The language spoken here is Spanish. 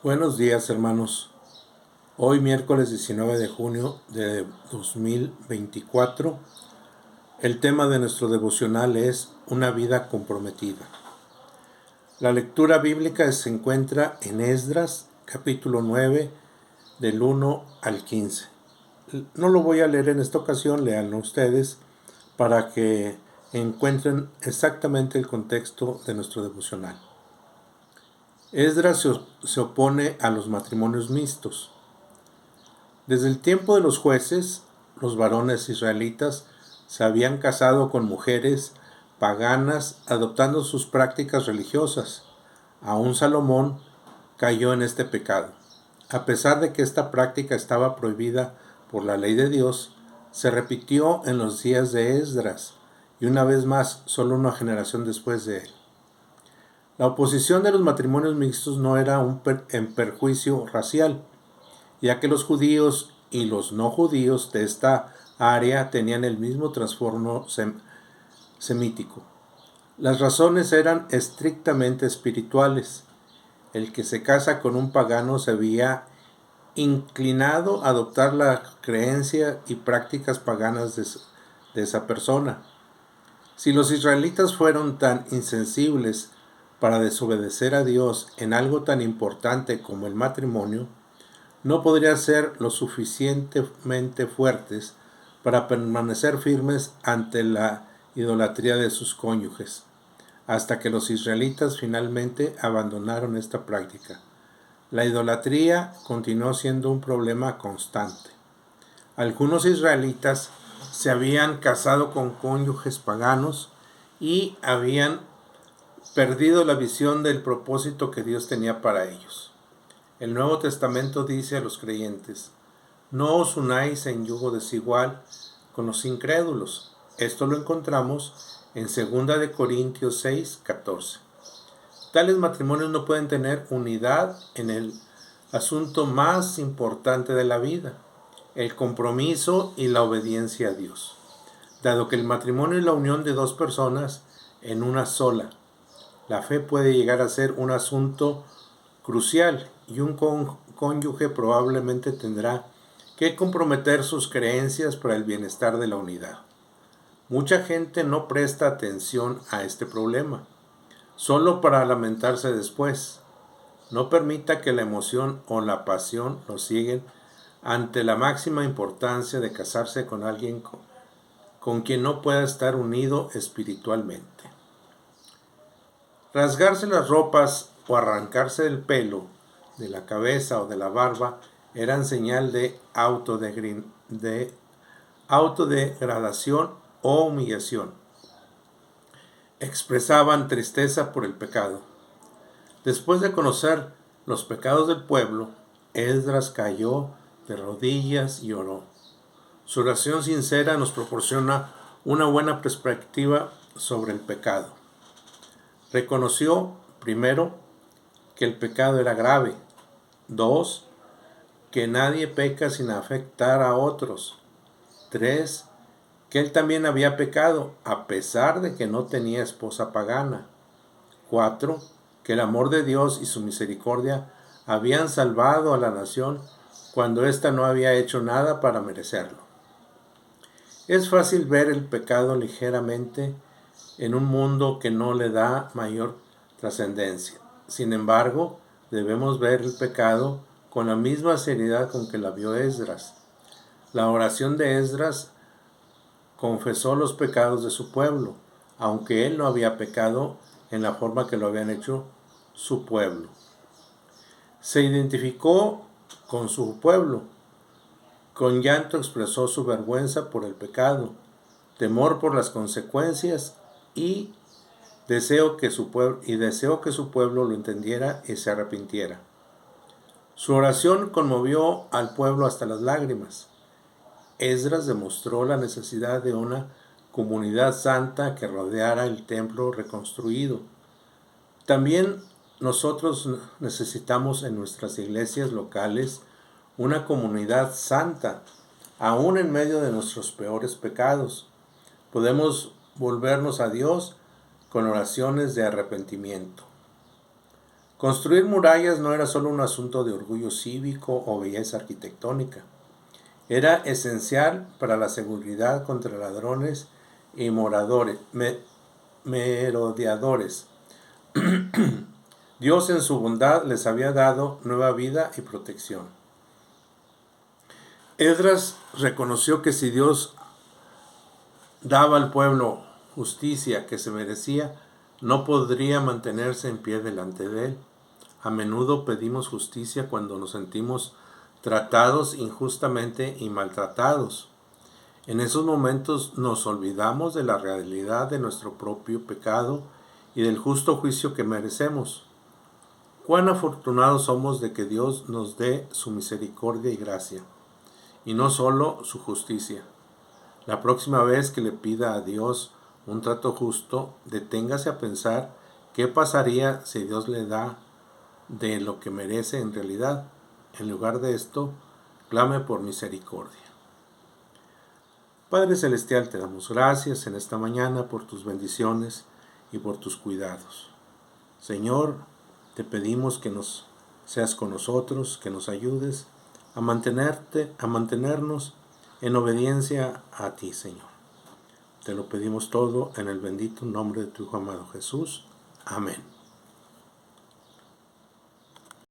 Buenos días, hermanos. Hoy miércoles 19 de junio de 2024, el tema de nuestro devocional es una vida comprometida. La lectura bíblica se encuentra en Esdras, capítulo 9, del 1 al 15. No lo voy a leer en esta ocasión, léanlo ustedes para que encuentren exactamente el contexto de nuestro devocional. Esdras se opone a los matrimonios mixtos. Desde el tiempo de los jueces, los varones israelitas se habían casado con mujeres paganas, adoptando sus prácticas religiosas. Aún Salomón cayó en este pecado. A pesar de que esta práctica estaba prohibida por la ley de Dios, se repitió en los días de Esdras, y una vez más, solo una generación después de él. La oposición de los matrimonios mixtos no era en perjuicio racial, ya que los judíos y los no judíos de esta área tenían el mismo trastorno semítico. Las razones eran estrictamente espirituales. El que se casa con un pagano se veía inclinado a adoptar la creencia y prácticas paganas de esa persona. Si los israelitas fueron tan insensibles para desobedecer a Dios en algo tan importante como el matrimonio, no podrían ser lo suficientemente fuertes para permanecer firmes ante la idolatría de sus cónyuges, hasta que los israelitas finalmente abandonaron esta práctica. La idolatría continuó siendo un problema constante. Algunos israelitas se habían casado con cónyuges paganos y habían perdido la visión del propósito que Dios tenía para ellos. El Nuevo Testamento dice a los creyentes: no os unáis en yugo desigual con los incrédulos. Esto lo encontramos en 2 Corintios 6:14. Tales matrimonios no pueden tener unidad en el asunto más importante de la vida, el compromiso y la obediencia a Dios, dado que el matrimonio es la unión de dos personas en una sola. La fe puede llegar a ser un asunto crucial y un cónyuge probablemente tendrá que comprometer sus creencias para el bienestar de la unidad. Mucha gente no presta atención a este problema, solo para lamentarse después. No permita que la emoción o la pasión lo siguen ante la máxima importancia de casarse con alguien con quien no pueda estar unido espiritualmente. Rasgarse las ropas o arrancarse el pelo de la cabeza o de la barba eran señal de autodegradación o humillación. Expresaban tristeza por el pecado. Después de conocer los pecados del pueblo, Esdras cayó de rodillas y oró. Su oración sincera nos proporciona una buena perspectiva sobre el pecado. Reconoció, primero, que el pecado era grave. 2. Que nadie peca sin afectar a otros. 3. Que él también había pecado, a pesar de que no tenía esposa pagana. 4. Que el amor de Dios y su misericordia habían salvado a la nación cuando ésta no había hecho nada para merecerlo. Es fácil ver el pecado ligeramente en un mundo que no le da mayor trascendencia. Sin embargo, debemos ver el pecado con la misma seriedad con que la vio Esdras. La oración de Esdras confesó los pecados de su pueblo, aunque él no había pecado en la forma que lo habían hecho su pueblo. Se identificó con su pueblo. Con llanto expresó su vergüenza por el pecado, temor por las consecuencias y deseó que su pueblo lo entendiera y se arrepintiera. Su oración conmovió al pueblo hasta las lágrimas. Esdras demostró la necesidad de una comunidad santa que rodeara el templo reconstruido. También nosotros necesitamos en nuestras iglesias locales una comunidad santa, aún en medio de nuestros peores pecados. Podemos volvernos a Dios con oraciones de arrepentimiento. Construir murallas no era solo un asunto de orgullo cívico o belleza arquitectónica. Era esencial para la seguridad contra ladrones y merodeadores. Dios en su bondad les había dado nueva vida y protección. Esdras reconoció que si Dios daba al pueblo justicia que se merecía, no podría mantenerse en pie delante de él. A menudo pedimos justicia cuando nos sentimos tratados injustamente y maltratados. En esos momentos nos olvidamos de la realidad de nuestro propio pecado y del justo juicio que merecemos. Cuán afortunados somos de que Dios nos dé su misericordia y gracia, y no solo su justicia. La próxima vez que le pida a Dios un trato justo, deténgase a pensar qué pasaría si Dios le da de lo que merece en realidad. En lugar de esto, clame por misericordia. Padre Celestial, te damos gracias en esta mañana por tus bendiciones y por tus cuidados. Señor, te pedimos que nos seas con nosotros, que nos ayudes a mantenernos en obediencia a ti, Señor. Te lo pedimos todo en el bendito nombre de tu Hijo amado Jesús. Amén.